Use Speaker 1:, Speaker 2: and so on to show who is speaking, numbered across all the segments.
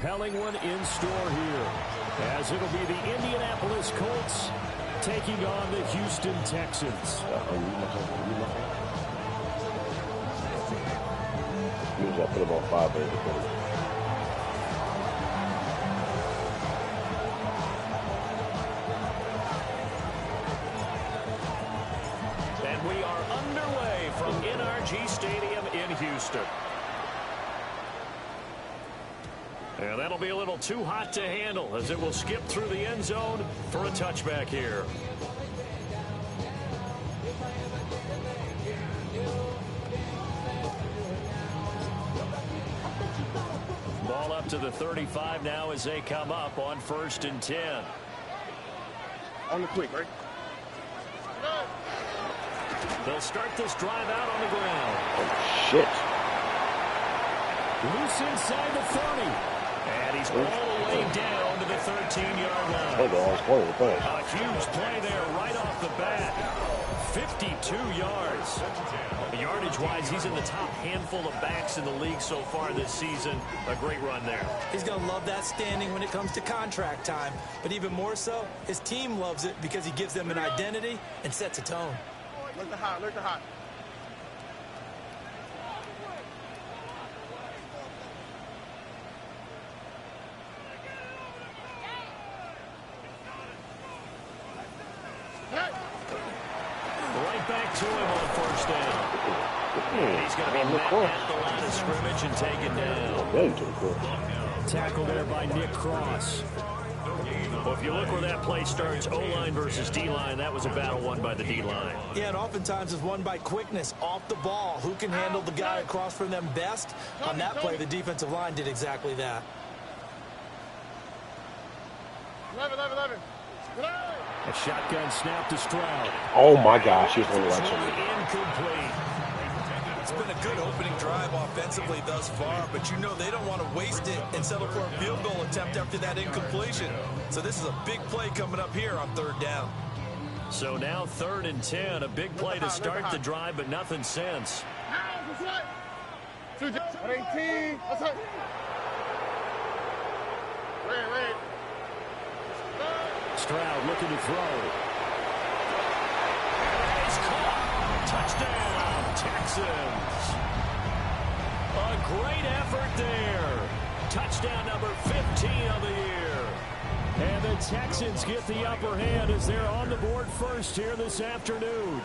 Speaker 1: compelling one in store here, as it'll be the Indianapolis Colts taking on the Houston Texans.
Speaker 2: Usually I put about 5 over the
Speaker 1: And we are underway from NRG Stadium in Houston. And that'll be a little too hot to handle as it will skip through the end zone for a touchback here. Ball up to the 35 now as they come up on 1st and 10.
Speaker 3: On the quick, right?
Speaker 1: They'll start this drive out on the ground.
Speaker 2: Oh, shit.
Speaker 1: Loose inside the 30. And he's all the way down to the 13-yard line. A huge play there right off the bat. 52 yards. Yardage-wise, he's in the top handful of backs in the league so far this season. A great run there.
Speaker 4: He's going to love that standing when it comes to contract time. But even more so, his team loves it because he gives them an identity and sets a tone.
Speaker 3: Look the hot, look the hot.
Speaker 1: Right back to him on 1st down. He's going to be met at the line of scrimmage and taken down. Tackle there by Nick Cross. Well, if you look where that play starts, O-line versus D-line, that was a battle won by the D-line.
Speaker 4: Yeah, and oftentimes it's won by quickness off the ball. Who can handle the guy across from them best? On that play, the defensive line did exactly that.
Speaker 3: 11.
Speaker 1: A shotgun snap to Stroud.
Speaker 2: Oh my gosh, he's going to like something.
Speaker 1: Incomplete.
Speaker 4: It's been a good opening drive offensively thus far, but you know they don't want to waste it and settle for a field goal attempt after that incompletion. So this is a big play coming up here on 3rd down.
Speaker 1: So now 3rd and 10, a big play to start the drive, but nothing since.
Speaker 3: 18. That's it. Wait.
Speaker 1: Stroud looking to throw. He's caught. Touchdown, Texans. A great effort there. Touchdown number 15 of the year. And the Texans get the upper hand as they're on the board first here this afternoon.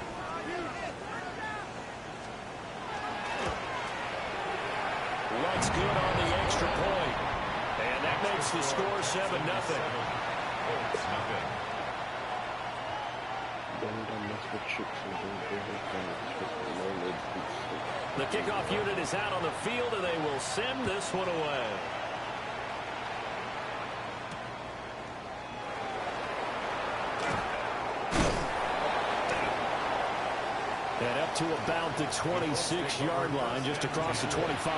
Speaker 1: That's good on the extra point. And that makes the score 7-0. The kickoff unit is out on the field, and they will send this one away. And up to about the 26-yard line, just across the 25.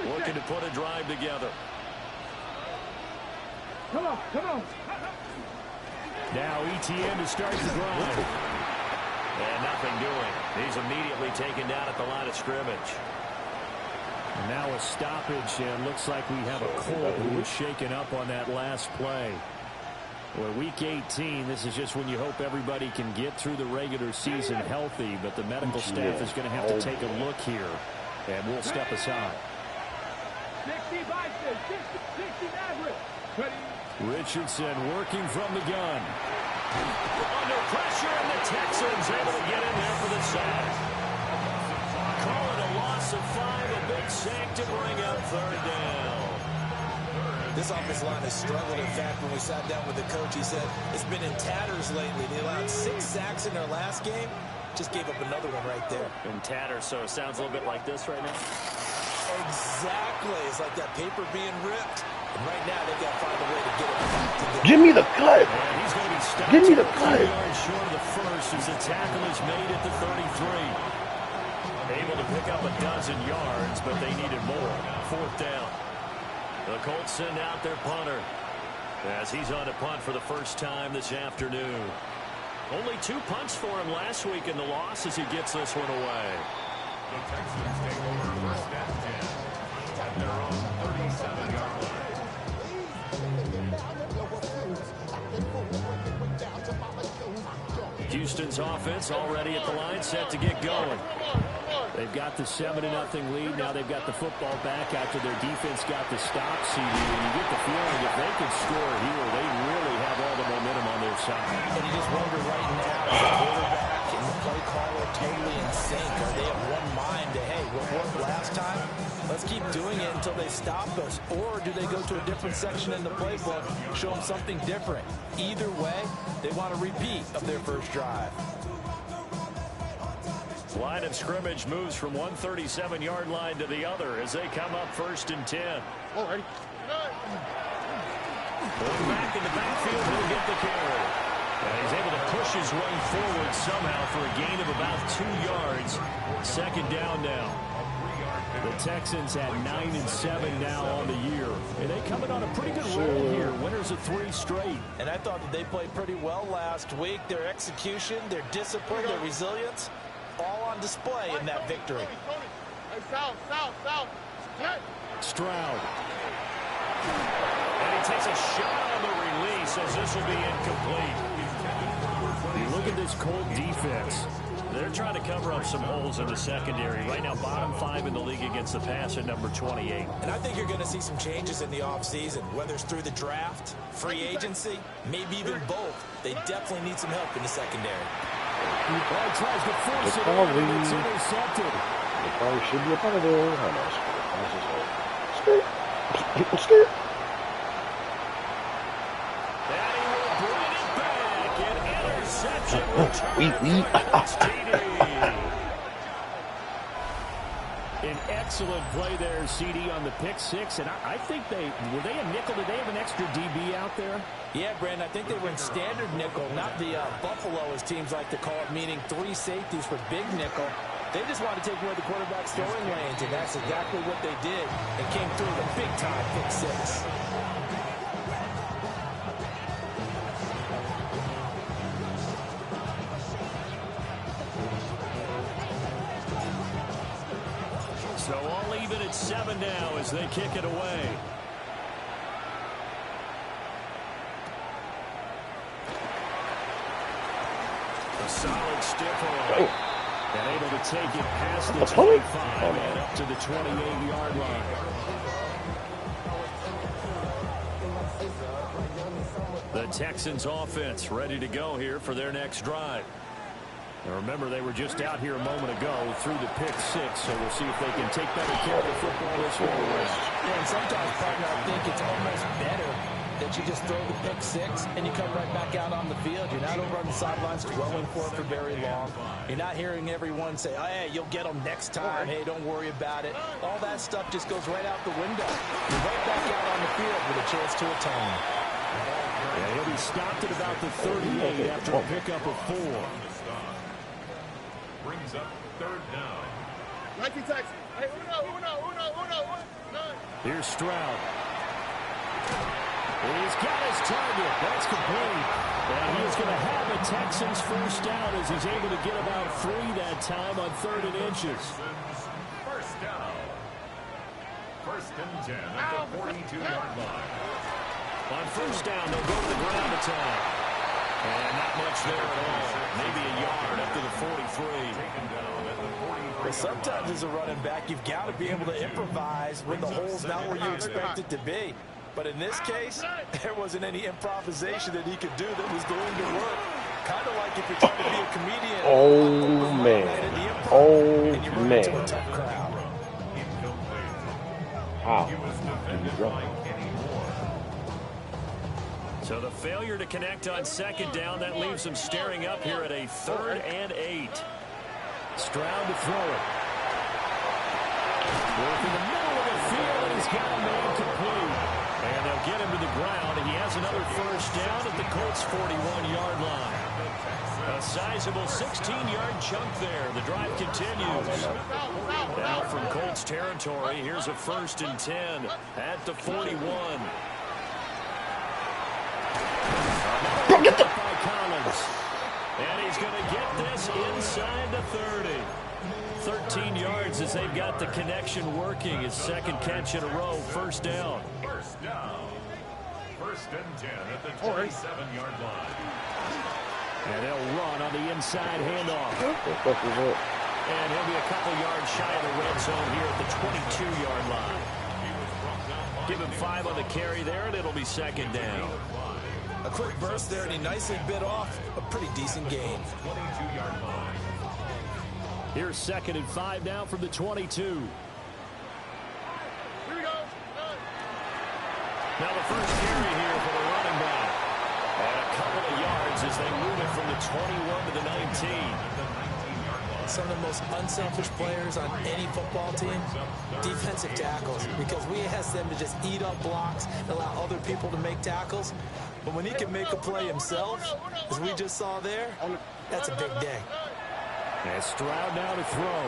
Speaker 1: Looking to put a drive together.
Speaker 3: Come on.
Speaker 1: Now ETN to start the drive. And nothing doing. He's immediately taken down at the line of scrimmage. Now a stoppage, and looks like we have a Colt who was shaken up on that last play. Well, week 18, this is just when you hope everybody can get through the regular season healthy, but the medical staff is going to have to take a look here, and we'll step aside.
Speaker 3: 60 average.
Speaker 1: Richardson working from the gun. Under pressure, and the Texans able to get in there for the sack. Call it a loss of 5, a big sack to bring up 3rd down.
Speaker 4: This offensive line has struggled. In fact, when we sat down with the coach, he said it's been in tatters lately. They allowed 6 sacks in their last game. Just gave up another one right there.
Speaker 1: In tatters, so it sounds a little bit like this right now.
Speaker 4: Exactly. It's like that paper being ripped. And right now, they've got to find a way to get it back together.
Speaker 2: Give me the cut.
Speaker 1: He's going to be stopped.
Speaker 2: Give me the cut.
Speaker 1: 3 yards short of the first as the tackle is made at the 33. Able to pick up a dozen yards, but they needed more. 4th down. The Colts send out their punter as he's on to punt for the first time this afternoon. Only 2 punts for him last week in the loss as he gets this one away.
Speaker 5: The Texans take over 1st and 10 at their own 37-yard line.
Speaker 1: Houston's offense already at the line, set to get going. They've got the 7-0 lead. Now they've got the football back after their defense got the stop. CD, and you get the feeling if they could score here, they really have all the momentum on their side.
Speaker 6: And you just wonder right now, the quarterback and the play caller totally in sync. Are they of one mind to, hey, what worked last time? Let's keep doing it until they stop us. Or do they go to a different section in the playbook, show them something different? Either way, they want a repeat of their first drive.
Speaker 1: Line of scrimmage moves from one 37-yard line to the other as they come up 1st and 10.
Speaker 3: Alrighty.
Speaker 1: Going back in the backfield, he'll get the carry. And he's able to push his way forward somehow for a gain of about 2 yards. 2nd down now. The Texans at 9-7 now on the year. And they coming on a pretty good roll here. Winners of 3 straight.
Speaker 6: And I thought that they played pretty well last week. Their execution, their discipline, their resilience, all on display in that victory.
Speaker 3: Hey, south.
Speaker 1: Stroud. And he takes a shot on the release as this will be incomplete. You look at this Colt defense. They're trying to cover up some holes in the secondary. Right now, bottom 5 in the league against the pass at number 28.
Speaker 6: And I think you're going to see some changes in the offseason, whether it's through the draft, free agency, maybe even both. They definitely need some help in the secondary.
Speaker 1: He tries to force it in, and it's intercepted.
Speaker 2: It probably should be a part of there. How nice. Skirt.
Speaker 1: And he will bring it back. An interception return. An excellent play there, CD, on the pick 6. And I think were they a nickel? Did they have an extra DB out there?
Speaker 6: Yeah, Brandon, I think they were in standard nickel, not the Buffalo, as teams like to call it, meaning 3 safeties for big nickel. They just want to take away the quarterback's throwing lanes, and that's exactly what they did, and came through with a big-time pick 6.
Speaker 1: So all even at 7 now as they kick it away. A solid stiff arm. And able to take it past the 25 and up to the 28-yard line. The Texans offense ready to go here for their next drive. And remember, they were just out here a moment ago through the pick 6, so we'll see if they can take better care of the football this way around.
Speaker 6: Yeah, and sometimes, partner, I think it's almost better that you just throw the pick 6 and you come right back out on the field. You're not over on the sidelines dwelling for it for very long. You're not hearing everyone say, oh, hey, you'll get them next time. Hey, don't worry about it. All that stuff just goes right out the window. You're right back out on the field with a chance to atone.
Speaker 1: Yeah, he'll be stopped at about the 38 after a pickup of 4.
Speaker 5: Brings up 3rd down.
Speaker 3: 19 Texans. Hey, uno.
Speaker 1: Here's Stroud. He's got his target. That's complete. And he's going to have a Texans first down as he's able to get about 3 that time on 3rd and inches.
Speaker 5: First down. 1st and 10 at the 42-yard line.
Speaker 1: On first down, they'll go to the ground attack. And not much there at all. Maybe a yard up to the 43.
Speaker 5: Taken down at the 43.
Speaker 6: But sometimes as a running back, you've got to be able to improvise when the hole's not where you expect it to be. But in this case, there wasn't any improvisation that he could do that was going to work. Kind of like if you're trying to be a comedian.
Speaker 2: Oh, man. Oh, man.
Speaker 6: To a tough crowd.
Speaker 2: Wow.
Speaker 5: He was defended like anymore.
Speaker 1: So the failure to connect on 2nd down, that leaves them staring up here at a 3rd and 8. Stroud to throw it. Work in the middle of the field, and he's got a man complete. And they'll get him to the ground. He has another first down at the Colts' 41-yard line. A sizable 16-yard chunk there. The drive continues. Now from Colts territory, here's a 1st and 10 at the 41. Get the by Collins. And he's going to get this inside the 30. 13 yards as they've got the connection working. His second catch in a row, first down.
Speaker 5: First down. 1st and 10 at the 27-yard line.
Speaker 1: And they'll run on the inside handoff. And he'll be a couple yards shy of the red zone here at the 22-yard line. Give him 5 on the carry there, and it'll be 2nd down.
Speaker 6: A quick burst there, and he nicely bit off a pretty decent gain.
Speaker 5: 22-yard line.
Speaker 1: Here's 2nd and 5 now from the 22.
Speaker 3: Here we go.
Speaker 1: Now the first carry here for the running back. And a couple of yards as they move it from the 21 to the 19.
Speaker 6: Some of the most unselfish players on any football team, defensive tackles, because we ask them to just eat up blocks and allow other people to make tackles. But when he can make a play himself, as we just saw there, that's a big day.
Speaker 1: And Stroud now to throw.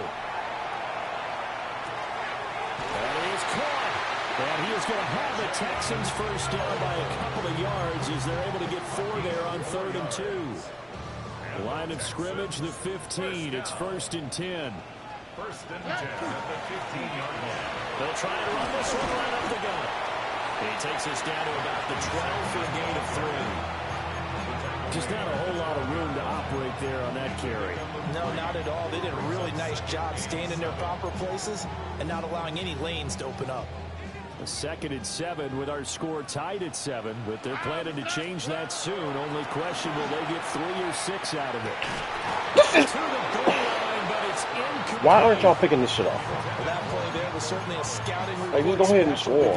Speaker 1: And he is caught. And he is going to have the Texans first down by a couple of yards as they're able to get 4 there on 3rd and 2. Line of scrimmage, the 15. It's 1st and 10.
Speaker 5: 1st and 10 at the 15-yard line.
Speaker 1: They'll try to run this one right up the gut. He takes us down to about the 12 for a gain of 3. Just not a whole lot of room to operate there on that carry.
Speaker 6: No, not at all. They did a really nice job staying in their proper places and not allowing any lanes to open up.
Speaker 1: A 2nd and 7 with our score tied at 7, but they're planning to change that soon. Only question, will they get 3 or 6 out of it? To the goal line, but it's incomplete.
Speaker 2: Why aren't y'all picking this shit off?
Speaker 6: Well, that play there was certainly a scouting report.
Speaker 2: Like, just go ahead and score.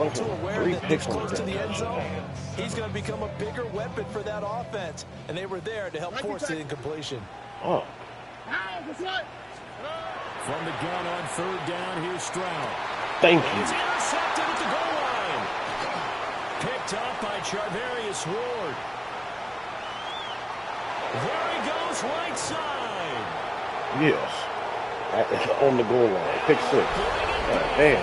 Speaker 6: It's
Speaker 2: Three picks on
Speaker 6: close to the end
Speaker 2: the
Speaker 6: zone. He's going to become a bigger weapon for that offense, and they were there to help force the incompletion.
Speaker 2: Oh.
Speaker 1: From the gun on 3rd down, here's Stroud.
Speaker 2: Thank
Speaker 1: He's
Speaker 2: you.
Speaker 1: intercepted at the goal line. Picked up by Charvarius Ward. There he goes, right side.
Speaker 2: Yes. On the goal line. Pick 6. Damn.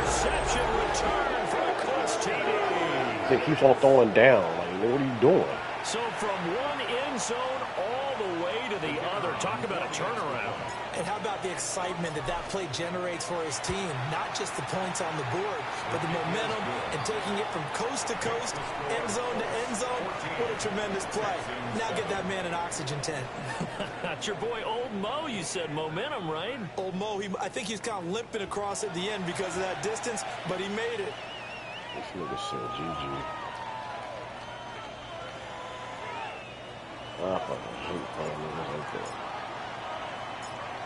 Speaker 1: Interception return for the Colts TD.
Speaker 2: It keeps on throwing down. Like, what are you doing?
Speaker 1: So from one end zone all the way to the other. Talk about a turnaround.
Speaker 6: And how about the excitement that that play generates for his team? Not just the points on the board, but the momentum and taking it from coast to coast, end zone to end zone. What a tremendous play. Now get that man an oxygen tent.
Speaker 1: That's your boy Old Mo. You said momentum, right?
Speaker 6: Old Mo, I think he's kind of limping across at the end because of that distance, but he made it.
Speaker 2: This nigga said GG. I fucking hate playing niggas like that.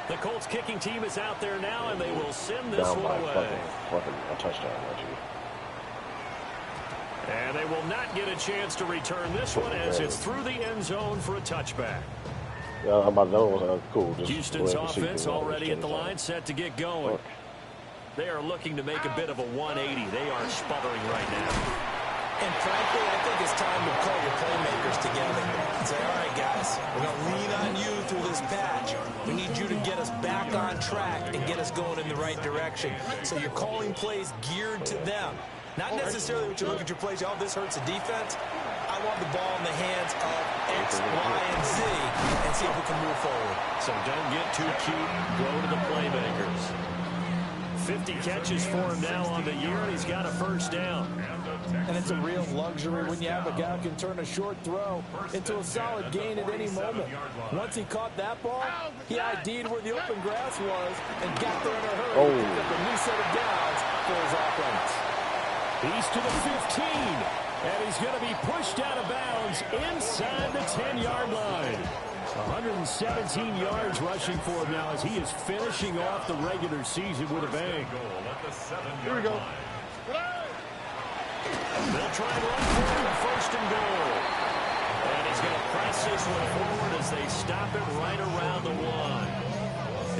Speaker 1: The Colts kicking team is out there now, and they will send this
Speaker 2: Down
Speaker 1: one
Speaker 2: by
Speaker 1: away.
Speaker 2: fucking a touchdown, actually.
Speaker 1: And they will not get a chance to return this one as it's through the end zone for a touchback.
Speaker 2: Yeah, how about those? Cool. Just
Speaker 1: Houston's offense already at the line, set to get going. They are looking to make a bit of a 180. They are sputtering right now.
Speaker 6: And frankly, I think it's time to call your playmakers together and say, all right, guys, we're going to lean on you through this patch. We need you to get us back on track and get us going in the right direction. So you're calling plays geared to them. Not necessarily when you look at your plays, oh, this hurts the defense. I want the ball in the hands of X, Y, and Z and see if we can move forward.
Speaker 1: So don't get too cute. Go to the playmakers. 50 catches for him now on the year, and he's got a first down.
Speaker 6: And it's a real luxury when you have a guy who can turn a short throw into a solid gain at any moment. Once he caught that ball, he ID'd where the open grass was and got there in a hurry to pick up a new set of downs for his offense.
Speaker 1: He's to the 15, and he's going to be pushed out of bounds inside the 10-yard line. 117 yards rushing for him now as he is finishing off the regular season with a bang.
Speaker 3: Here we go.
Speaker 1: They'll try and run for him, first and goal. And he's going to press this one forward as they stop it right around the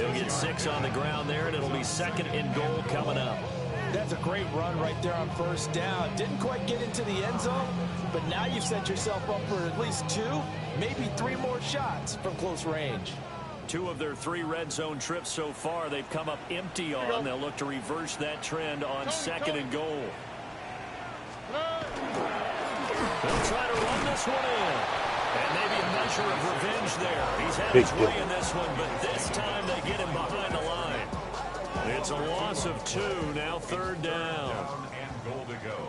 Speaker 1: 1. He'll get 6 on the ground there, and it'll be 2nd and goal coming up.
Speaker 6: That's a great run right there on first down. Didn't quite get into the end zone, but now you've set yourself up for at least 2, maybe 3 more shots from close range.
Speaker 1: 2 of their 3 red zone trips so far, they've come up empty on. They'll look to reverse that trend on 2nd and goal. They'll try to run this one in. And maybe a measure of revenge there. He's had his way in this one, but this time they get him behind the line. It's a loss of 2, now 3rd down.
Speaker 5: And goal to go.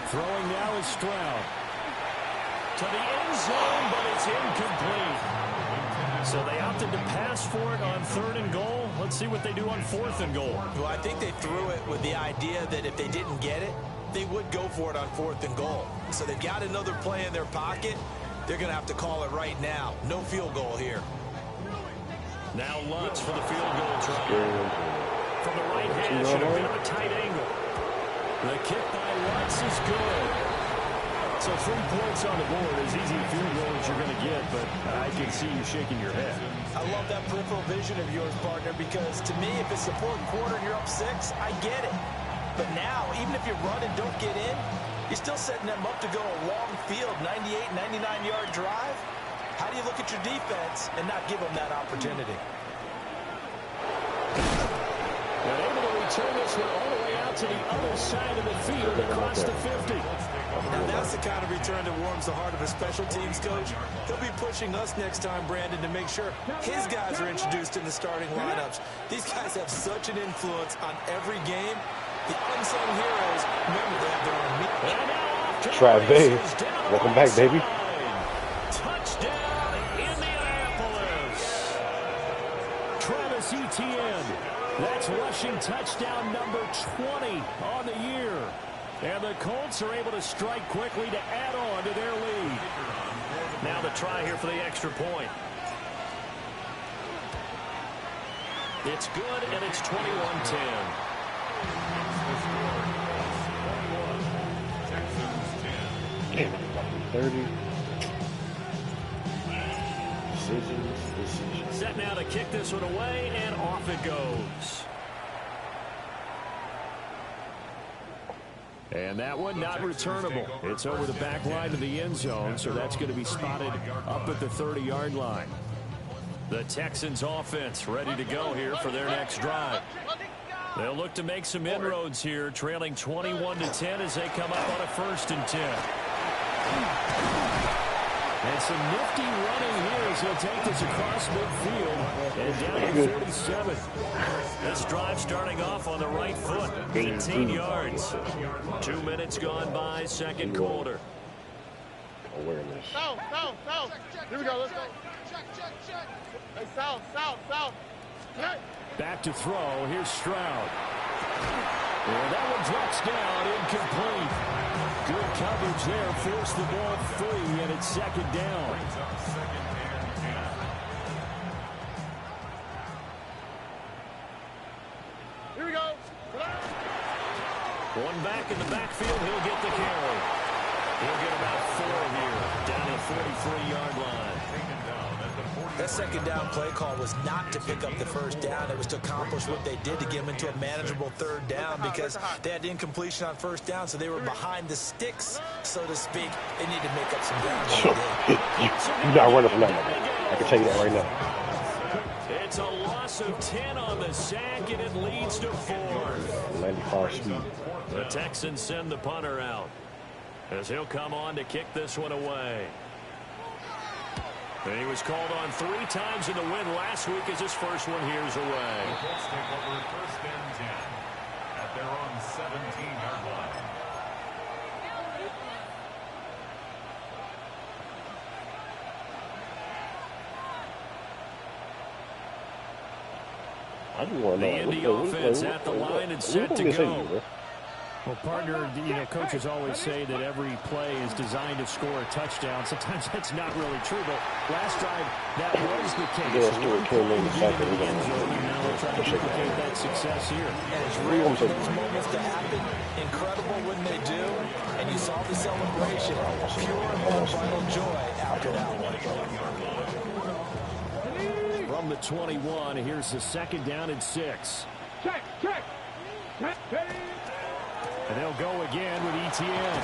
Speaker 1: Throwing now is Stroud. To the end zone, but it's incomplete. So they opted to pass for it on 3rd and goal. Let's see what they do on 4th and goal.
Speaker 6: Well, I think they threw it with the idea that if they didn't get it, they would go for it on 4th and goal. So they've got another play in their pocket. They're going to have to call it right now. No field goal here.
Speaker 1: Now Lutz for the field goal try. From the right hash at a bit of a tight angle. The kick by Lutz is good. So 3 points on the board, as easy a field goal as you're going to get, but I can see you shaking your head.
Speaker 6: I love that peripheral vision of yours, partner, because to me, if it's the 4th quarter and you're up 6, I get it. But now, even if you run and don't get in, you're still setting them up to go a long field, 98, 99-yard drive. How do you look at your defense and not give them that opportunity?
Speaker 1: And able to return this one all the way out to the other side of the field across the 50.
Speaker 6: Now that's the kind of return that warms the heart of a special teams coach. He'll be pushing us next time, Brandon, to make sure his guys are introduced in the starting lineups. These guys have such an influence on every game. The unsung heroes, remember, they have their own.
Speaker 2: Try, babe. Welcome back, baby.
Speaker 1: Touchdown, Indianapolis. Travis Etienne. That's rushing touchdown number 20 on the year. And the Colts are able to strike quickly to add on to their lead. Now the try here for the extra point. It's good, and it's 21-10.
Speaker 2: Damn, 30. Decisions.
Speaker 1: Set now to kick this one away, and off it goes. And that one not returnable. It's over the back line of the end zone, so that's going to be spotted up at the 30-yard line. The Texans offense ready to go here for their next drive. They'll look to make some inroads here, trailing 21-10 as they come up on a 1st and 10. And some nifty running here as he'll take this across midfield and down to 47. This drive starting off on the right foot, 18 yards. 2 minutes gone by, 2nd quarter.
Speaker 2: Awareness.
Speaker 3: South. Here we go, let's go. Check. Hey, south. Hey.
Speaker 1: Back to throw, here's Stroud. And that one drops down, incomplete. Good coverage there, forced the ball free, and it's 2nd down.
Speaker 3: Here we go.
Speaker 1: One back in the backfield, he'll get the carry. He'll get about 4 here, down to the 43-yard line.
Speaker 6: That 2nd down play call was not to pick up the 1st down. It was to accomplish what they did to get them into a manageable 3rd down because they had incompletion on 1st down, so they were behind the sticks, so to speak. They need to make up some ground.
Speaker 2: You're not running from that. I can tell you that right now.
Speaker 1: It's a loss of 10 on the sack, and it leads to 4th.
Speaker 2: 95 speed.
Speaker 1: The Texans send the punter out as he'll come on to kick this one away. And he was called on 3 times in the win last week as his first one here's away.
Speaker 5: The Colts take over 1st and 10 at their own 17-yard line.
Speaker 2: I just want to
Speaker 1: The
Speaker 2: know.
Speaker 1: Indy offense at the line and set to go.
Speaker 7: Well, partner, coaches always say that every play is designed to score a touchdown. Sometimes that's not really true, but last drive, that was the case.
Speaker 2: Yeah,
Speaker 7: Now they're trying to duplicate that success here.
Speaker 6: And it's rare for those moments to happen. Incredible when they do. And you saw the celebration. Pure and vital joy after that one.
Speaker 8: From
Speaker 7: from the 21. Here's the 2nd down and 6.
Speaker 3: Check.
Speaker 7: And they'll go again with ETN.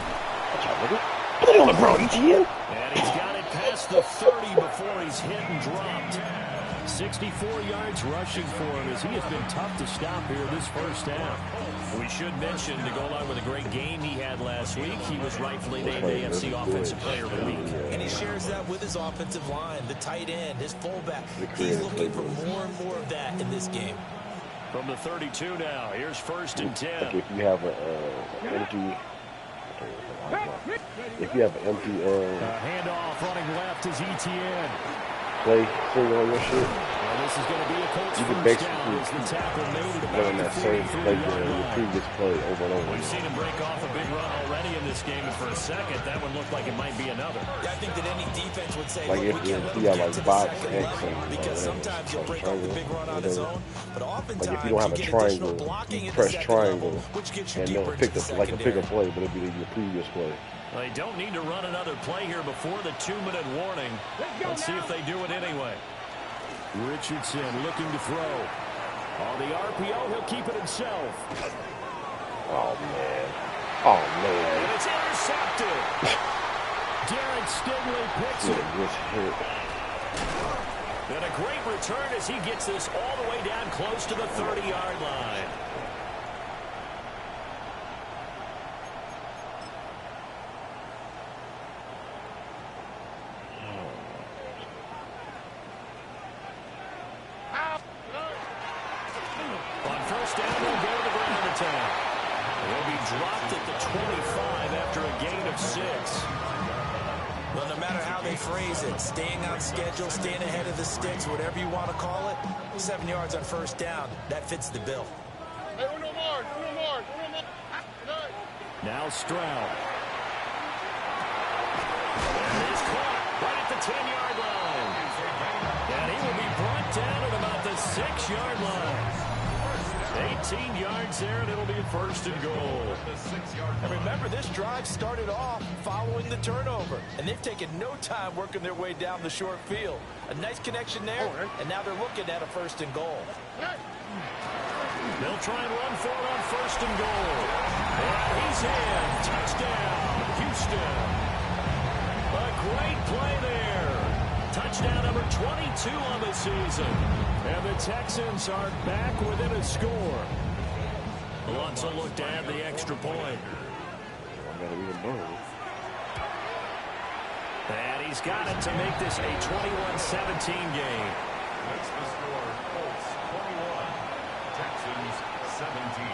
Speaker 2: Put it on the bro, ETN.
Speaker 7: And he's got it past the 30 before he's hit and dropped. 64 yards rushing for him as he has been tough to stop here this first half. We should mention, to go along with a great game he had last week, he was rightfully named AFC Offensive Player of the Week.
Speaker 6: And he shares that with his offensive line, the tight end, his fullback. He's looking for more and more of that in this game.
Speaker 7: From the 32 now, here's 1st and 10.
Speaker 2: Like if you have an empty... If you have an empty...
Speaker 7: handoff running left is ETN.
Speaker 2: play single on your shit,
Speaker 7: Well, this is going to be a Colts
Speaker 2: you can
Speaker 7: first
Speaker 2: basically
Speaker 7: down as the tackle made it
Speaker 2: run that same play
Speaker 7: yard
Speaker 2: the previous play over and over.
Speaker 7: We've seen him break off a big run already in this game, and for a second, that one looked like it might be another.
Speaker 6: I think that any defense would say,
Speaker 2: Like
Speaker 6: look, we can't let him get to the second level, because sometimes he'll break off the big run on his own, but oftentimes
Speaker 2: like if you don't have a triangle, you press triangle and they'll pick the like a bigger play, but it'll be your previous play.
Speaker 7: They don't need to run another play here before the 2-minute warning. Let's see if they do it anyway. Richardson looking to throw. On the RPO, he'll keep it himself.
Speaker 2: Oh, man. Oh, man.
Speaker 7: And it's intercepted. Derek Stingley picks it.
Speaker 2: Just hit.
Speaker 7: And a great return as he gets this all the way down close to the 30-yard line. On first down, they'll go to the ground attack. They'll be dropped at the 25 after a gain of 6.
Speaker 6: Well, no matter how they phrase it, staying on schedule, staying ahead of the sticks, whatever you want to call it, 7 yards on first down, that fits the bill.
Speaker 3: Hey, uno more.
Speaker 7: Now Stroud. And he's caught right at the 10-yard line. And he will be brought down at about the 6-yard line. 18 yards there, and it'll be a 1st and goal.
Speaker 6: And remember, this drive started off following the turnover, and they've taken no time working their way down the short field. A nice connection there, and now they're looking at a 1st and goal.
Speaker 7: They'll try and run for it on 1st and goal. And he's in. Touchdown, Houston. A great play there. Touchdown number 22 on the season. And the Texans are back within a score. Lutz will look to add the extra point. And he's got it to make this a 21-17 game.
Speaker 5: That's the score. Colts 21, Texans 17.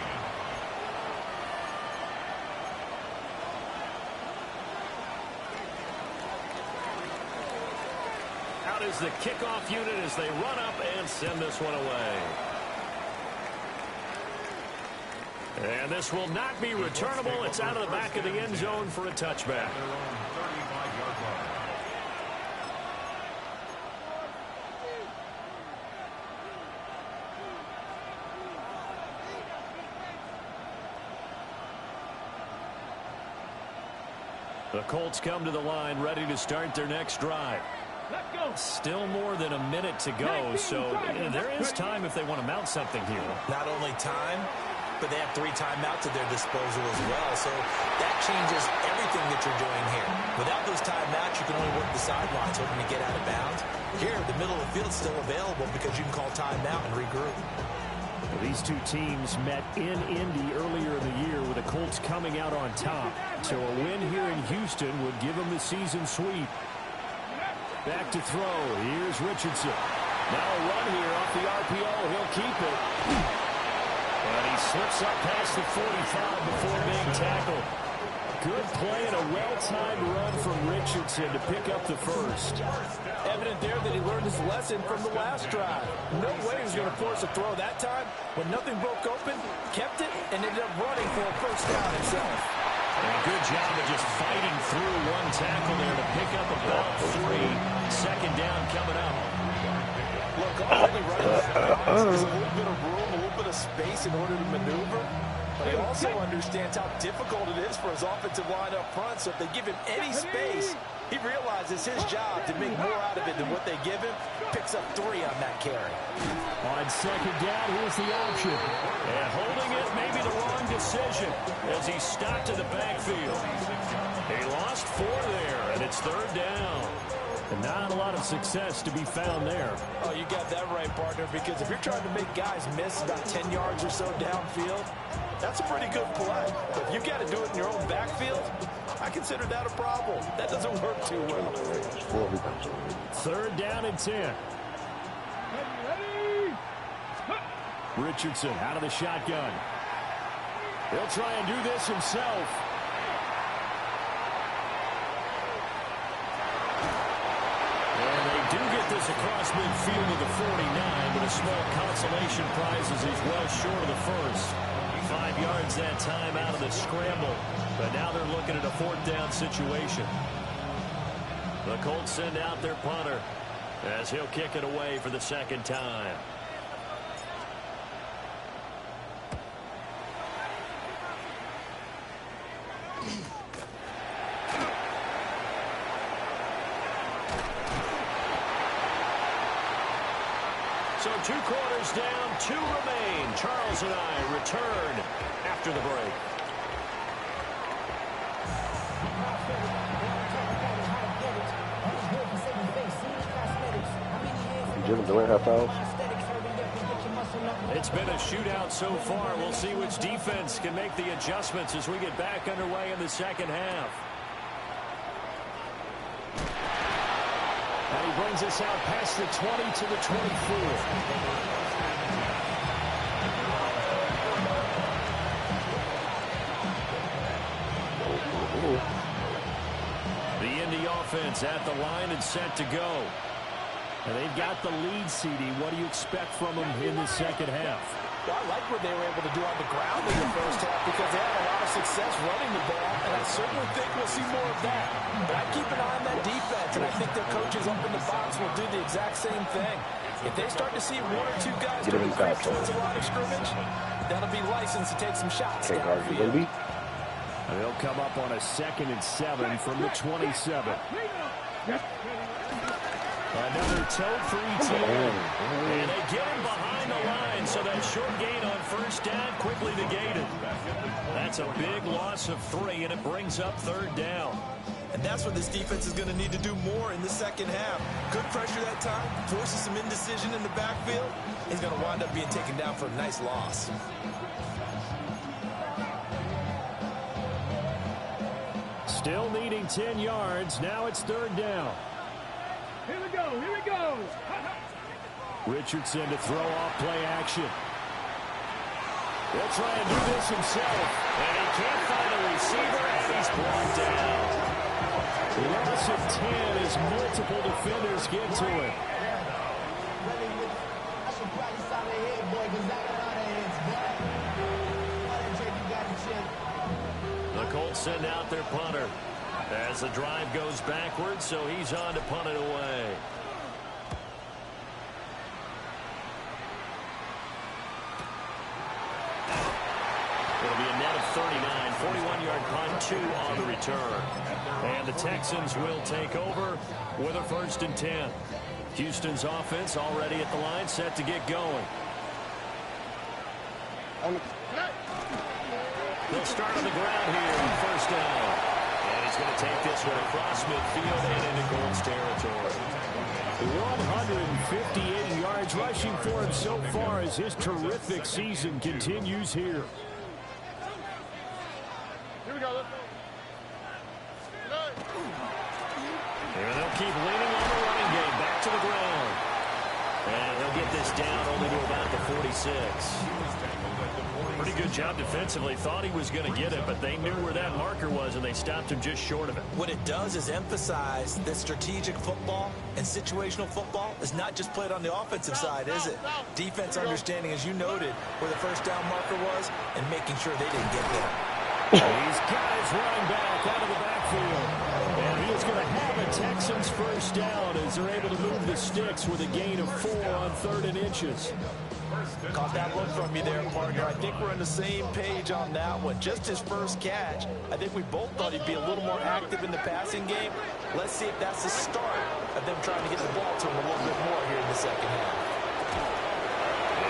Speaker 7: Out is the kickoff unit as they run up and send this one away. And this will not be returnable. It's out of the back of the end zone for a touchback.
Speaker 5: Their own 35-yard line.
Speaker 7: The Colts come to the line ready to start their next drive. Still more than a minute to go, so there is time if they want to mount something here.
Speaker 6: Not only time, but they have 3 timeouts at their disposal as well, so that changes everything that you're doing here. Without those timeouts, you can only work the sidelines hoping to get out of bounds. Here, the middle of the field's still available because you can call timeout and regroup.
Speaker 7: These two teams met in Indy earlier in the year with the Colts coming out on top. So a win here in Houston would give them the season sweep. Back to throw. Here's Richardson. Now a run here off the RPO. He'll keep it. And he slips up past the 45 before being tackled. Good play and a well-timed run from Richardson to pick up the first.
Speaker 6: Evident there that he learned his lesson from the last drive. No way he was going to force a throw that time. When nothing broke open, kept it, and ended up running for a first down himself.
Speaker 7: And a good job of just fighting through one tackle there to pick up about 3. 2nd down coming up.
Speaker 6: Look, already running there's a little bit of room, a little bit of space in order to maneuver. But he also understands how difficult it is for his offensive line up front. So if they give him any space, he realizes his job to make more out of it than what they give him. Pick picks up 3 on that carry.
Speaker 7: On second down, here's the option.
Speaker 1: And holding it, maybe the wrong decision as he stopped in the backfield. He lost 4 there, and it's third down.
Speaker 7: And not a lot of success to be found there.
Speaker 6: Oh, you got that right, partner, because if you're trying to make guys miss about 10 yards or so downfield, that's a pretty good play. But if you've got to do it in your own backfield, I consider that a problem. That doesn't work too well.
Speaker 7: Third down and 10. Richardson out of the shotgun. He'll try and do this himself. And they do get this across midfield to the 49, but a small consolation prize as he's well short of the first. 5 yards that time out of the scramble, but now they're looking at a 4th down situation. The Colts send out their punter as he'll kick it away for the second time. So 2 quarters down, 2 remain. Charles and I return after the break. It's been a shootout so far. We'll see which defense can make the adjustments as we get back underway in the second half. And he brings us out past the 20 to the 24. The Indy offense at the line and set to go. And they've got the lead, CD. What do you expect from them in the second half?
Speaker 6: Well, I like what they were able to do on the ground in the first half because they had a lot of success running the ball, and I certainly think we'll see more of that. But I keep an eye on that defense, and I think their coaches up in the box will do the exact same thing. If they start to see 1 or 2 guys doing creep towards the line of scrimmage, that'll be licensed to take some shots downfield.
Speaker 7: They'll come up on a 2nd and 7 from the 27. Another tote for ETN. And they get him behind the line, so that short gain on first down quickly negated. That's a big loss of 3, and it brings up third down.
Speaker 4: And that's what this defense is going to need to do more in the second half. Good pressure that time, forces some indecision in the backfield. He's going to wind up being taken down for a nice loss.
Speaker 7: Still needing 10 yards. Now it's third down.
Speaker 3: Here we go, here we go.
Speaker 7: Richardson to throw off play action. He'll try and do this himself.
Speaker 1: And he can't find a receiver, and he's brought down.
Speaker 7: Loss of 10 as multiple defenders get to him.
Speaker 1: The Colts send out their punter as the drive goes backwards, so he's on to punt it away. It'll be a net of 39, 41-yard punt, 2 on the return. And the Texans will take over with a 1st and 10. Houston's offense already at the line, set to get going. They'll start on the ground here in first down. And he's going to take this one across midfield and into Colts territory.
Speaker 7: 158 yards rushing for him so far as his terrific season continues here.
Speaker 3: Here we go, let's go.
Speaker 1: And they'll keep leaning on the running game. Back to the ground. And they'll get this down only to about the 46. Pretty good job defensively. Thought he was going to get it, but they knew where that marker was, and they stopped him just short of it.
Speaker 6: What it does is emphasize that strategic football and situational football is not just played on the offensive side, is it? Defense understanding, as you noted, where the first down marker was and making sure they didn't get there.
Speaker 7: He's got his running back out of the backfield. And he's going to have a Texans first down as they're able to move the sticks with a gain of 4 on 3rd and inches.
Speaker 6: Caught that look from you there, partner. I think we're on the same page on that one. Just his first catch. I think we both thought he'd be a little more active in the passing game. Let's see if that's the start of them trying to get the ball to him a little bit more here in the second half.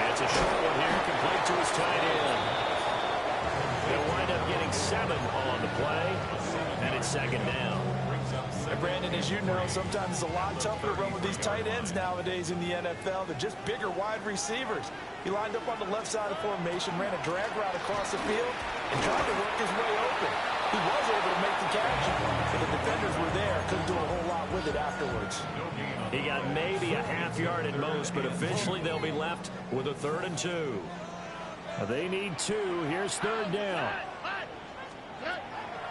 Speaker 1: It's a short one here, complete to his tight end. They'll wind up getting 7 on the play, and it's second down.
Speaker 6: And Brandon, as you know, sometimes it's a lot tougher to run with these tight ends nowadays in the NFL. They're just bigger wide receivers. He lined up on the left side of formation, ran a drag route across the field, and tried to work his way open. He was able to make the catch, but the defenders were there. Couldn't do a whole lot with it afterwards.
Speaker 1: He got maybe a half yard at most, but officially they'll be left with a 3rd and 2.
Speaker 7: They need 2. Here's 3rd down.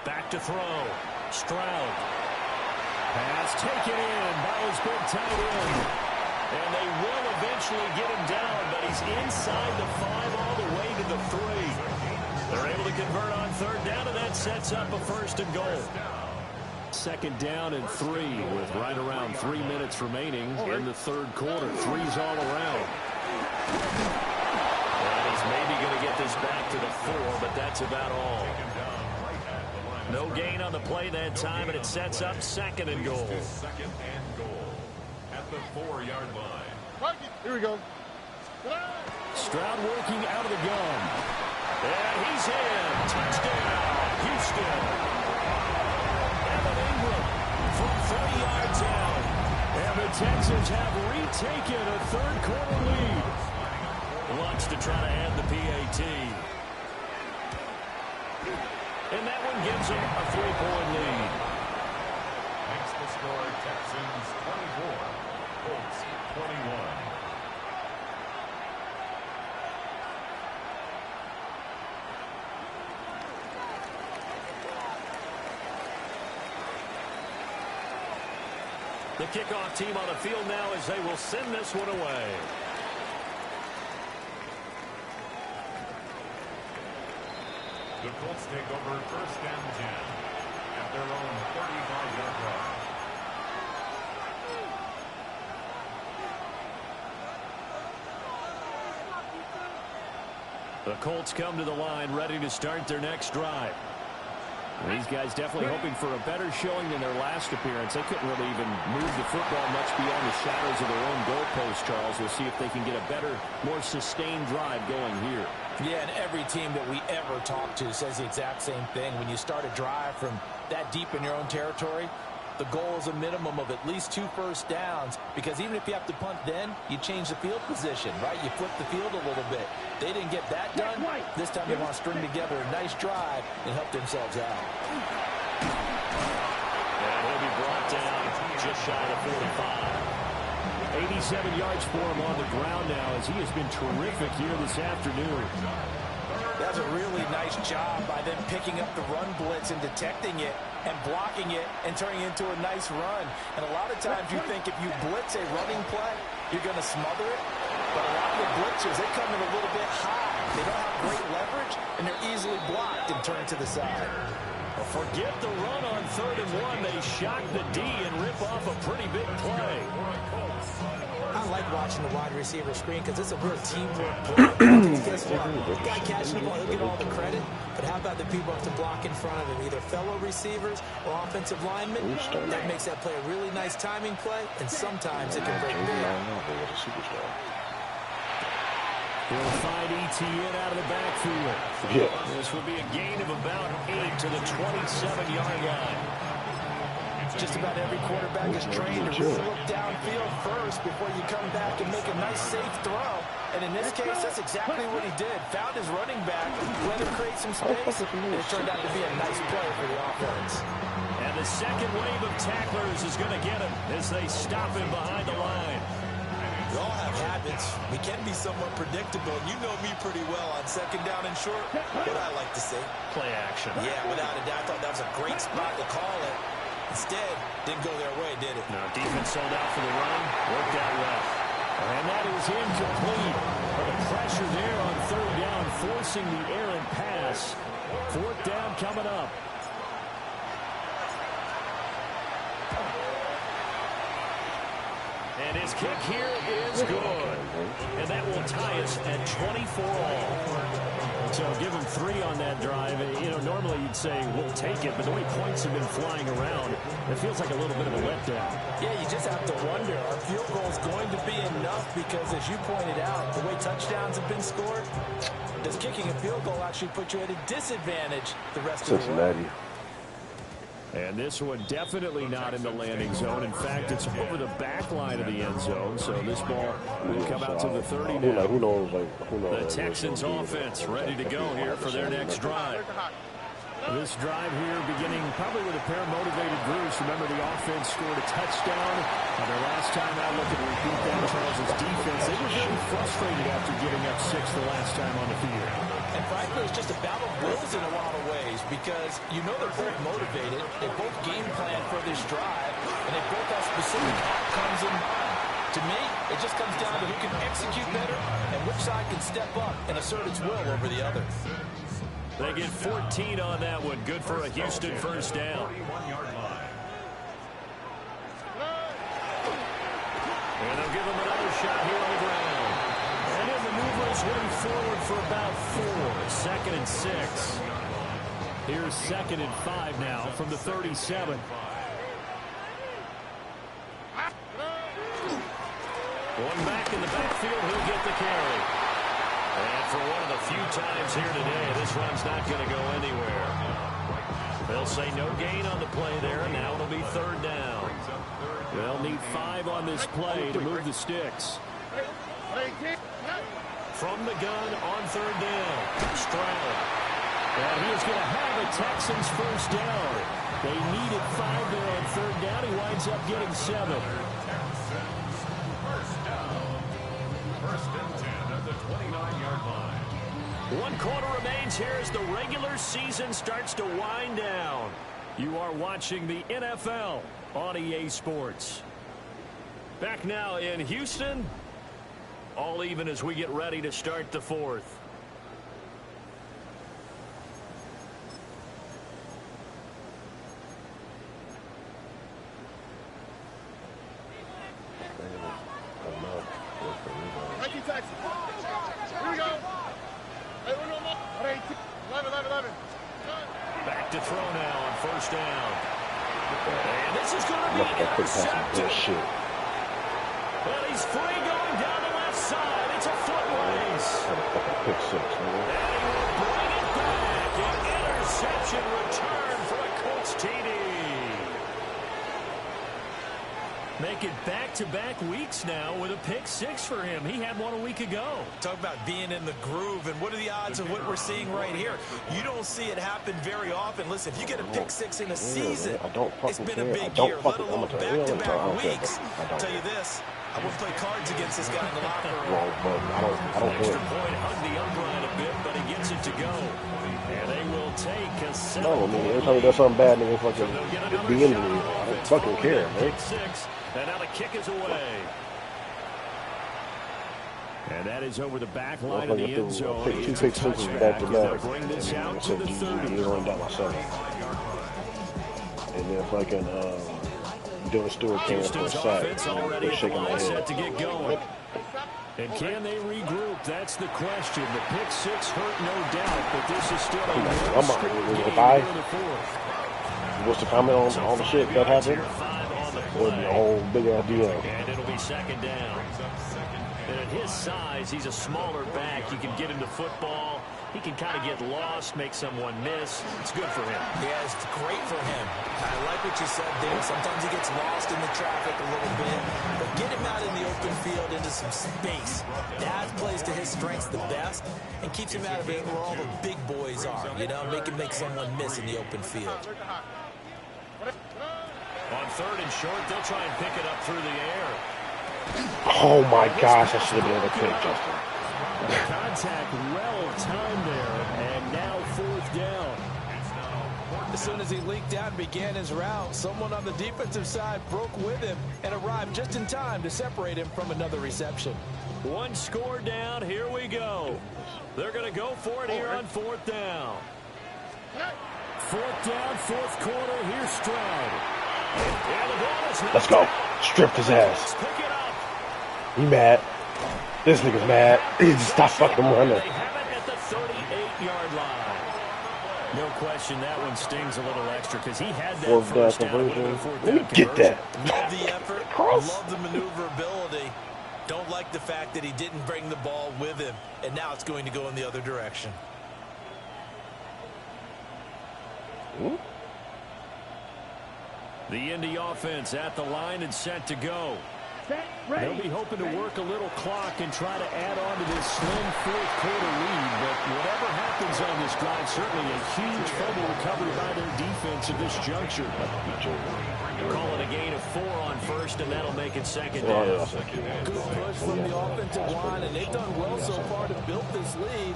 Speaker 1: Back to throw. Stroud.
Speaker 7: Pass taken in by his big tight end.
Speaker 1: And they will eventually get him down, but he's inside the 5 all the way to the 3. They're able to convert on 3rd down, and that sets up a 1st and goal.
Speaker 7: 2nd down and 3 with right around 3 minutes remaining in the 3rd quarter. 3's all around.
Speaker 1: And he's maybe going to get this back to the 4, but that's about all. No gain on the play that time, and it sets up 2nd and goal.
Speaker 5: 2nd and goal at the 4-yard line.
Speaker 3: Here we go.
Speaker 7: Stroud working out of the gun.
Speaker 1: And he's in. Touchdown, Houston. Evan Ingram from 30 yards out.
Speaker 7: And the Texans have retaken a 3rd quarter lead.
Speaker 1: Wants to try to add the PAT. And that one gives them a 3-point lead.
Speaker 5: Makes the score Texans 24, Colts 21.
Speaker 1: The kickoff team on the field now as they will send this one away.
Speaker 5: The Colts take over 1st and 10 at their own 35-yard line.
Speaker 7: The Colts come to the line ready to start their next drive. These guys definitely hoping for a better showing than their last appearance. They couldn't really even move the football much beyond the shadows of their own goalpost, Charles. We'll see if they can get a better, more sustained drive going here.
Speaker 6: Yeah, and every team that we ever talk to says the exact same thing. When you start a drive from that deep in your own territory, the goal is a minimum of at least 2 first downs, because even if you have to punt then, you change the field position, right? You flip the field a little bit. They didn't get that done. This time they want to string together a nice drive and help themselves out.
Speaker 1: And he'll be brought down just shy of 45.
Speaker 7: 87 yards for him on the ground now, as he has been terrific here this afternoon.
Speaker 6: That's a really nice job by them picking up the run blitz and detecting it and blocking it and turning it into a nice run. And a lot of times you think if you blitz a running play, you're going to smother it. But a lot of the blitzers, they come in a little bit high. They don't have great leverage, and they're easily blocked and turned to the side.
Speaker 1: Forget the run on 3rd and 1. They shock the D and rip off a pretty big play.
Speaker 8: I like watching the wide receiver screen because it's a real teamwork play. Because guess what? The guy catching the ball, he'll get all the credit. But how about the people who have to block in front of him, either fellow receivers or offensive linemen? That makes that play a really nice timing play, and sometimes it can break big.
Speaker 7: He'll find ETN out of the backfield.
Speaker 2: Yeah.
Speaker 1: This will be a gain of about 8 to the 27-yard line.
Speaker 6: Just about every quarterback is trained to really look downfield first before you come back and make a nice, safe throw. And in this case, that's exactly what he did. Found his running back, let him create some space, and it turned out to be a nice play for the offense.
Speaker 1: And the second wave of tacklers is going to get him as they stop him behind the line.
Speaker 4: We all have habits. We can be somewhat predictable. You know me pretty well on 2nd down and short. What I like to say.
Speaker 1: Play action.
Speaker 4: Yeah, without a doubt. I thought that was a great spot to call it. Instead, didn't go their way, did it?
Speaker 1: No, defense sold out for the run. Worked out well.
Speaker 7: And that is incomplete. But the pressure there on 3rd down, forcing the errant pass. 4th down coming up.
Speaker 1: And his kick here is good. And that will tie us at 24 all.
Speaker 7: So give him 3 on that drive. You know, normally you'd say, we'll take it, but the way points have been flying around, it feels like a little bit of a letdown.
Speaker 6: Yeah, you just have to wonder, are field goals going to be enough? Because as you pointed out, the way touchdowns have been scored, does kicking a field goal actually put you at a disadvantage the rest of the way?
Speaker 7: And this one definitely not in the landing zone. In fact, it's over the back line of the end zone. So this ball will come out to the 30 now.
Speaker 2: Who knows?
Speaker 1: The Texans offense ready to go here for their next drive.
Speaker 7: This drive here beginning probably with a pair of motivated Bruce. Remember, the offense scored a touchdown. And their last time out looking to repeat that, Charles' defense, they were very frustrated after giving up 6 the last time on the field.
Speaker 6: And frankly, it's just a battle of wills in a lot of ways because you know they're both motivated. They both game plan for this drive, and they both have specific outcomes in mind. To me, it just comes down to who can execute better and which side can step up and assert its will over the other.
Speaker 1: They get 14 on that one. Good for a Houston first down. And they'll give him another shot here on the ground. And then the move his way forward for about 4. 2nd and 6.
Speaker 7: Here's 2nd and 5 now from the 37.
Speaker 1: One back in the backfield, he'll get the carry. And for one of the few times here today, this run's not going to go anywhere. They'll say no gain on the play there, and now it'll be 3rd down.
Speaker 7: They'll need 5 on this play to move the sticks.
Speaker 1: From the gun on 3rd down, Stroud.
Speaker 7: And he is going to have a Texans first down. They needed 5 there on 3rd down. He winds up getting 7.
Speaker 5: First and 10 at the 29-yard line.
Speaker 1: 1 quarter remains here as the regular season starts to wind down.
Speaker 7: You are watching the NFL on EA Sports.
Speaker 1: Back now in Houston. All even as we get ready to start the 4th.
Speaker 3: Thank you, Texas. Here we go. Hey, we're no more. 11.
Speaker 1: Back to throw now on 1st down. And this is going to be intercepted. Well, he's free going down the left side. It's a foot race. And he will bring it back. An interception return for a Colts TD.
Speaker 7: Make it back-to-back weeks now with a pick 6 for him. He had one a week ago.
Speaker 6: Talk about being in the groove, and what are the odds of what we're seeing right here? You don't see it happen very often. Listen, if you get a pick 6 in a season, it's been a big year, let alone back-to-back weeks. I'll tell you this, I wouldn't play cards against this guy in the locker room.
Speaker 2: I don't
Speaker 1: Extra point, hug the upright a bit, but he gets it to go. And they will take a 7.
Speaker 2: No, I mean, every time he does something bad, nigga, fucking be in me. I don't fucking care, man.
Speaker 1: Pick 6. And now the kick is away.
Speaker 7: And that is over the back line of the end zone.
Speaker 2: Take 2 pick 6s back to back.
Speaker 7: Bring this out to the 30.
Speaker 2: He's only down by 7. And then fucking Dylan Stewart came up for a sack. They're shaking my
Speaker 1: Set
Speaker 2: head.
Speaker 1: to get going.
Speaker 7: And can they regroup? That's the question. The pick 6 hurt, no doubt, but this is still a straight game here in the 4th.
Speaker 2: What's the comment on all the shit that happened? It'll be a whole big deal.
Speaker 1: And it'll be 2nd down. And at his size, he's a smaller back. You can get him to football. He can kind of get lost, make someone miss. It's good for him.
Speaker 6: Yeah, it's great for him. I like what you said there. Sometimes he gets lost in the traffic a little bit, but get him out in the open field into some space. That plays to his strengths the best and keeps him out of it where all the big boys are. You know, make someone miss in the open field.
Speaker 1: On 3rd and short, they'll try and pick it up through the air.
Speaker 2: Oh my gosh, I should have been able to pick, Justin.
Speaker 7: Contact well timed there, and now 4th down.
Speaker 6: As soon as he leaked out and began his route, someone on the defensive side broke with him and arrived just in time to separate him from another reception.
Speaker 1: 1 score down. Here we go. They're going to go for it here on 4th down.
Speaker 7: 4th down, 4th quarter. Here's Stroud.
Speaker 1: Yeah, the ball is
Speaker 2: Let's go. Stripped his ass.
Speaker 1: Pick it up.
Speaker 2: He mad. This nigga's mad. He just stopped fucking running.
Speaker 1: They have it at the 38-yard line. No question that one stings a little extra because he had that
Speaker 2: Fourth down
Speaker 1: first down.
Speaker 2: conversion. Let me get that.
Speaker 4: Love the effort. Love the maneuverability. Don't like the fact that he didn't bring the ball with him, and now it's going to go in the other direction.
Speaker 2: Ooh.
Speaker 1: The Indy offense at the line and set to go. They'll be hoping to work a little clock and try to add on to this slim fourth quarter lead, but whatever happens on this drive, certainly a huge fumble recovery by their defense at this juncture. Call it a gain of 4 on first, and that'll make it second down.
Speaker 6: Good push from the offensive line, and they've done well so far to build this lead.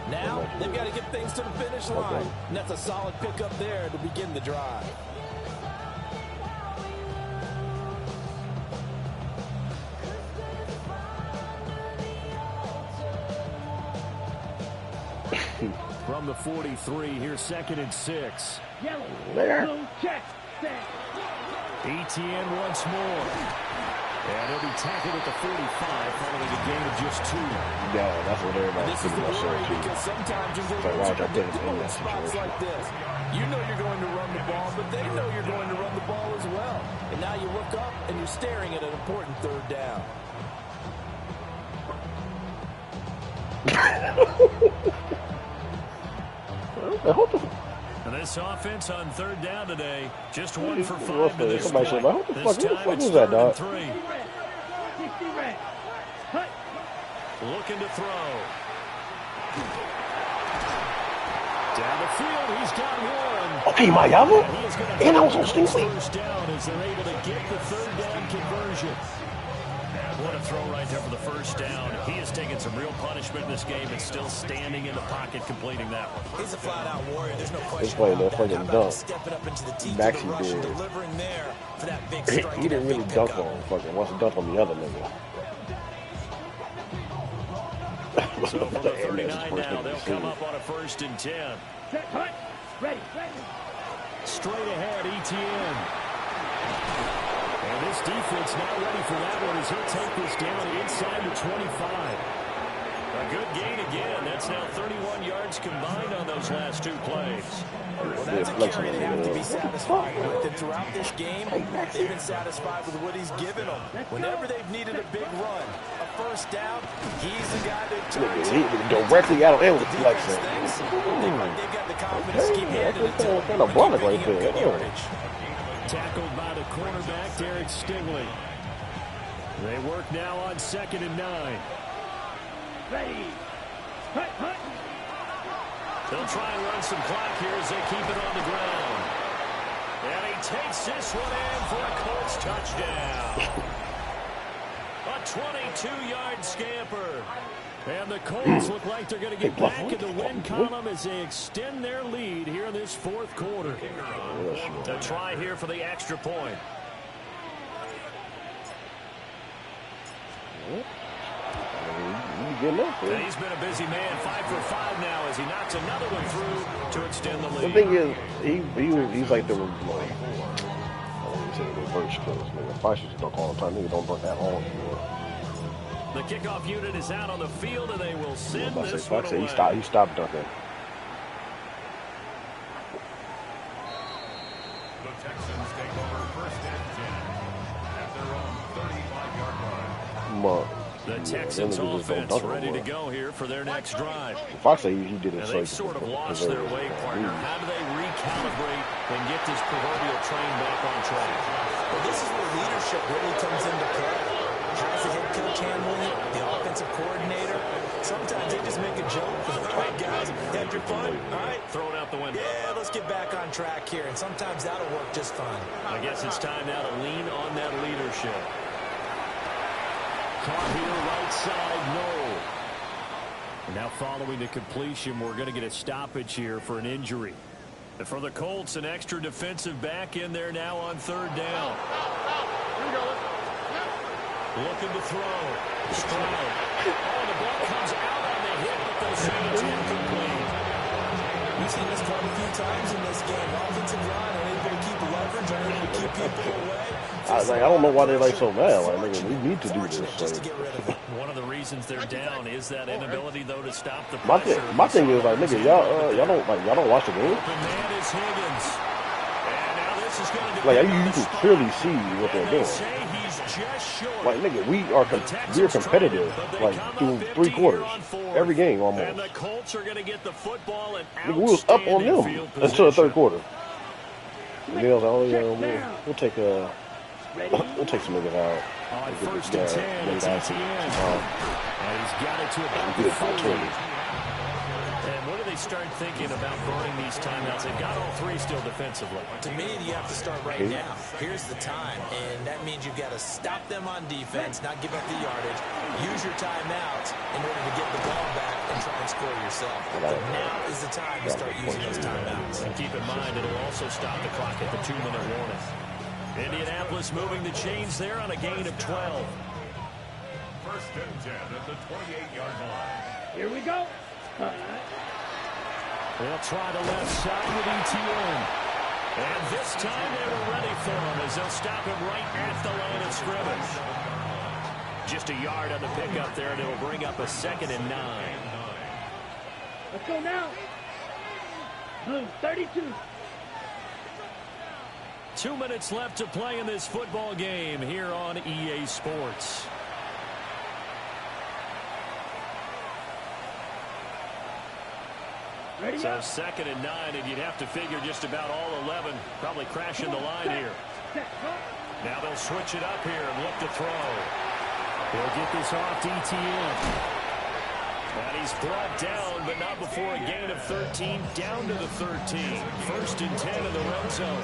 Speaker 6: Now they've got to get things to the finish line, and that's a solid pickup there to begin the drive.
Speaker 7: From the 43, here's 2nd and 6.
Speaker 2: There.
Speaker 7: ETN once more. And he'll be tackled at the 45 following a gain of just 2.
Speaker 2: Yeah, that's what everybody's
Speaker 6: This is the worry because sometimes you're going to predictable in spots like this. You know you're going to run the ball, but they know you're going to run the ball as well. And now you look up and you're staring at an important third down.
Speaker 1: And this offense on third down today, just 1 for 5 to this
Speaker 2: Somebody said,
Speaker 1: point.
Speaker 2: what the
Speaker 1: This
Speaker 2: fuck
Speaker 1: time it's
Speaker 2: is that,
Speaker 1: 3rd
Speaker 2: dog?
Speaker 1: and 3. Looking to throw. Down the field, he's got one.
Speaker 2: Okay, my Yava.
Speaker 1: He is gonna
Speaker 2: And I was on Sting
Speaker 1: have first down as they're able to get the third down conversion. What a throw right there for the first down. He has taken some real punishment in this game and still standing in the pocket completing that one.
Speaker 8: He's a flat-out warrior. There's no question
Speaker 2: playing
Speaker 8: about
Speaker 2: that
Speaker 8: that. How
Speaker 2: fucking
Speaker 8: about
Speaker 2: dunk.
Speaker 8: stepping up into the teeth
Speaker 2: Max
Speaker 8: of
Speaker 2: he
Speaker 8: the rush and
Speaker 2: did.
Speaker 8: delivering there for that big strike.
Speaker 2: He didn't really dunk on fucking. Wants to dunk on the other nigga.
Speaker 1: So from the 39 now, they'll come up on a 1st and 10. Straight ahead, ETN. And this defense now ready for that one as he'll take this down inside the 25. A good gain again. That's now 31 yards combined on those last 2 plays.
Speaker 8: Well, that's a carry they have to be satisfied with. And throughout this game, they've been satisfied with what he's given them. Whenever they've needed a big run, a first down, he's the guy that turns
Speaker 2: He directly out of it with the
Speaker 8: defense
Speaker 2: flexing.
Speaker 8: thinks they've got the confidence to keep handing it to him.
Speaker 2: Kind of block right
Speaker 8: Giving him good
Speaker 2: there.
Speaker 8: yardage.
Speaker 7: Tackled by the cornerback, Derek Stingley. They work now on 2nd and 9.
Speaker 1: They'll try and run some clock here as they keep it on the ground. And he takes this one in for a Colts touchdown. A 22-yard scamper.
Speaker 7: And the Colts look like they're going to get back in the win column as they extend their lead here in this 4th quarter.
Speaker 1: A try here for the extra point.
Speaker 2: Getting up,
Speaker 1: And he's been a busy man, 5 for 5 now as he knocks another one through to extend the
Speaker 2: The
Speaker 1: lead.
Speaker 2: thing is, he's like the, like, I don't even say the reverse because nigga, Fox used to dunk all the time. Nigga don't dunk that long anymore.
Speaker 1: The kickoff unit is out on the field, and they will send this one
Speaker 2: Fox
Speaker 1: away.
Speaker 2: said he stopped dunking.
Speaker 5: The Texans take over 1st and 10 at their own 35-yard line.
Speaker 1: The Texans offense ready to go here for their next drive.
Speaker 2: Fox said he did it.
Speaker 1: And they've sort of lost their way, partner. How do they recalibrate and get this proverbial train back on track?
Speaker 8: Well, this is where leadership really comes into play. How's the head coach handling it? The offensive coordinator? Sometimes they just make a joke. All right, guys, had your fun? All right.
Speaker 1: Throw it out the window.
Speaker 8: Yeah, let's get back on track here. And sometimes that'll work just fine.
Speaker 1: I guess it's time now to lean on that leadership. Caught here, right side, no. And now following the completion, we're going to get a stoppage here for an injury. And for the Colts, an extra defensive back in there now on 3rd down. Looking to throw. Stroud. Oh, the ball comes out on the hit, but they'll say it's incomplete.
Speaker 8: We've seen this quite a few times in this game. Offensive line unable to keep leverage, unable to keep people away.
Speaker 2: I don't know why they're like so mad. Like, nigga, we need to do this.
Speaker 8: Just to get rid of it.
Speaker 1: One of the reasons they're down is that inability, though, to stop the
Speaker 2: My
Speaker 1: pressure.
Speaker 2: thing is like, nigga, y'all don't watch the game.
Speaker 1: The man is Higgins. And now this is going to
Speaker 2: Like, you can clearly see what they're doing.
Speaker 1: he's just short.
Speaker 2: Like, nigga, we're competitive, like, through 3 quarters. Every game, almost.
Speaker 1: And the Colts are going to get the football and
Speaker 2: Nigga, we was up on them until the 3rd quarter. And then I was like, oh, yeah, we'll take some niggas out.
Speaker 1: On 1st and 10, it's ETN. And he's got it to about the 40. And what do they start thinking about burning these timeouts? They've got all 3 still defensively.
Speaker 8: To me, you have to start right now. Here's the time, and that means you've got to stop them on defense, not give up the yardage. Use your timeouts in order to get the ball back and try and score yourself. But now is the time to start using those timeouts.
Speaker 1: And keep in mind, it'll also stop the clock at the 2-minute warning. Indianapolis moving the chains there on a gain of 12.
Speaker 5: 1st and 10 at the 28-yard line.
Speaker 9: Here we go.
Speaker 1: They'll try the left side with ETN. And this time they were ready for him as they'll stop him right at the line of scrimmage. Just a yard on the pickup there, and it'll bring up a 2nd and 9.
Speaker 9: Let's go now. Blue, 32.
Speaker 1: 2 minutes left to play in this football game here on EA Sports.
Speaker 9: Ready
Speaker 1: So
Speaker 9: up.
Speaker 1: 2nd and 9, and you'd have to figure just about all 11 probably crashing the line here. Now they'll switch it up here and look to throw. They'll get this off to ETN. And he's brought down, but not before a gain of 13, down to the 13. 1st and 10 in the red zone.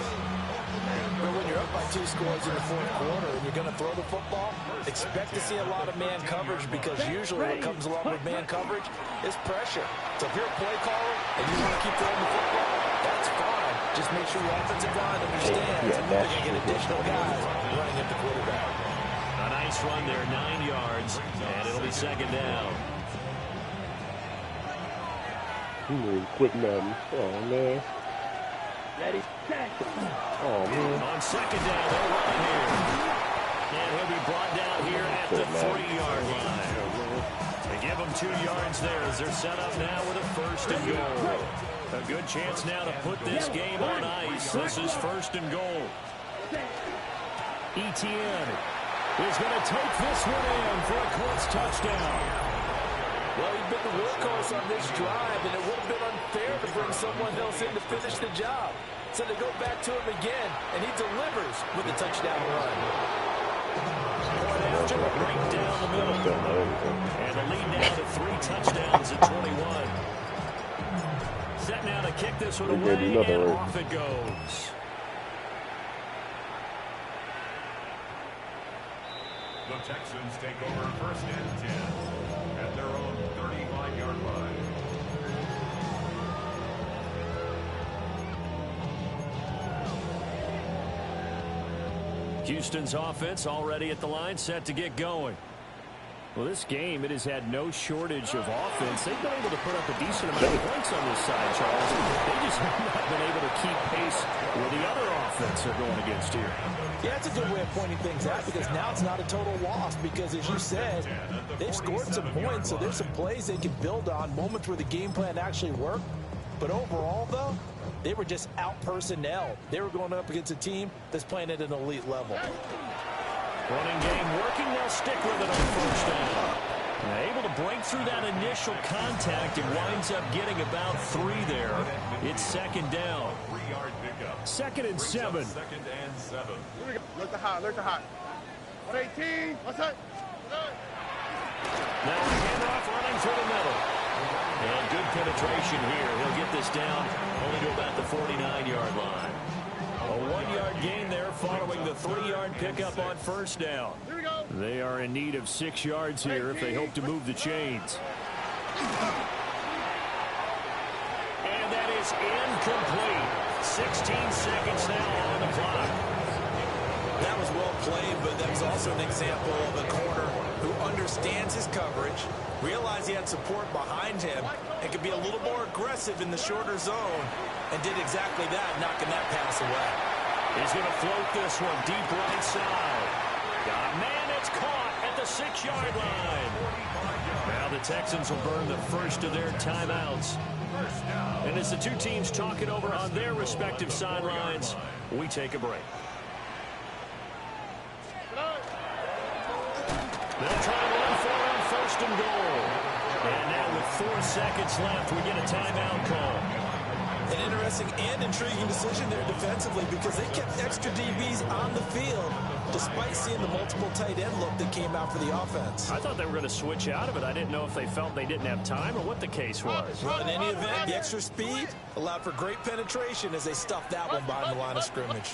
Speaker 8: But when you're up by 2 scores in the 4th quarter and you're going to throw the football, expect to see a lot of man coverage, because usually what comes along with man coverage is pressure. So if you're a play caller and you want to keep throwing the football, that's fine. Just make sure your offensive line understands and they're going to get additional guys running at the quarterback.
Speaker 1: A nice run there, 9 yards, and it'll be 2nd down.
Speaker 2: Quick nothing. Oh, man.
Speaker 9: Ready, set.
Speaker 2: Oh, man.
Speaker 1: On 2nd down, they'll run here. And he'll be brought down here at the 3-yard line. They give him 2 yards there as they're set up now with a 1st and goal. A good chance now to put this game on ice. This is 1st and goal. ETN is going to take this one in for a Colts touchdown.
Speaker 8: Well, he's been the workhorse on this drive, and it would have been unfair to bring someone else in to finish the job. So they go back to him again, and he delivers with a touchdown run.
Speaker 1: Point after, right down the middle. And the lead now to 3 touchdowns at 21. Set now to kick this one away, and off it goes.
Speaker 5: The Texans take over 1st and 10 at their own 35-yard line.
Speaker 1: Houston's offense already at the line, set to get going. Well, this game, it has had no shortage of offense. They've been able to put up a decent amount of points on this side, Charles. They just have not been able to keep pace with the other offense they're going against here.
Speaker 8: Yeah, that's a good way of pointing things out, because now it's not a total loss, because as you said, they've scored some points, so there's some plays they can build on, moments where the game plan actually worked. But overall, though, they were just out-personnel. They were going up against a team that's playing at an elite level.
Speaker 1: Running game working, they'll stick with it on 1st down. Able to break through that initial contact and winds up getting about 3 there. It's 2nd down.
Speaker 5: 3-yard pickup.
Speaker 1: 2nd and 7.
Speaker 5: 2nd and 7.
Speaker 3: Look to hot, look to hot. 118, what's that?
Speaker 1: Now a handoff running through the middle. And good penetration here. He'll get this down only to about the 49-yard line. A 1-yard gain there following the 3-yard pickup on 1st down.
Speaker 3: Here we go.
Speaker 1: They are in need of 6 yards here if they hope to move the chains. And that is incomplete. 16 seconds now on the clock.
Speaker 4: That was well played, but that was also an example of a corner who understands his coverage, realized he had support behind him, and could be a little more aggressive in the shorter zone, and did exactly that, knocking that pass away.
Speaker 1: He's going to float this one deep right side. Man, it's caught at the 6-yard line. Now the Texans will burn the first of their timeouts. And as the two teams talk it over on their respective sidelines, we take a break. They'll try to run for it on 1st and goal. And now with 4 seconds left, we get a timeout call.
Speaker 4: An interesting and intriguing decision there defensively because they kept extra DBs on the field despite seeing the multiple tight end look that came out for the offense.
Speaker 1: I thought they were going to switch out of it. I didn't know if they felt they didn't have time or what the case was.
Speaker 4: Well, in any event, the extra speed allowed for great penetration as they stuffed that one behind the line of scrimmage.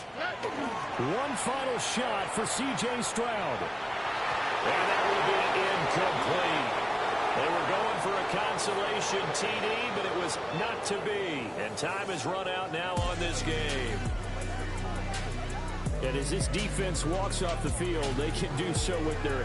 Speaker 7: One final shot for C.J. Stroud.
Speaker 1: And that will be incomplete. They were going for a consolation TD, but it was not to be. And time has run out now on this game.
Speaker 7: And as this defense walks off the field, they can do so with their head.